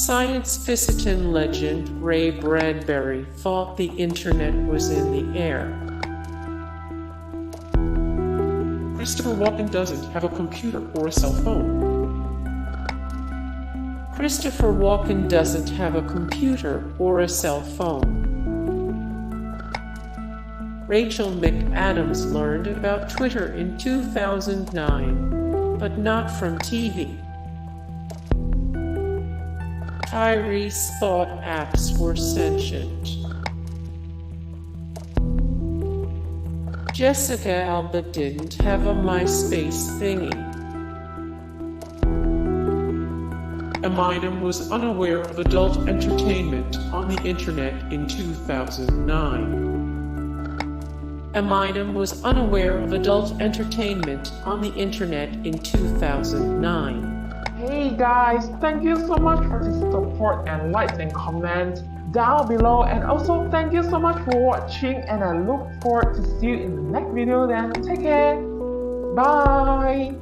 Science-Ficiton legend Ray Bradbury thought the internet was in the air. Christopher Walken doesn't have a computer or a cell phone. Christopher Walken doesn't have a computer or a cell phone. Rachel McAdams learned about Twitter in 2009, but not from TV. Tyrese thought apps were sentient. Jessica Alba didn't have a MySpace thingy. Eminem was unaware of adult entertainment on the internet in 2009. Eminem was unaware of adult entertainment on the internet in 2009. Hey guys, thank you so much for the support and likes and comments down below, and also thank you so much for watching, and I look forward to see you in the next video. Then take care, bye.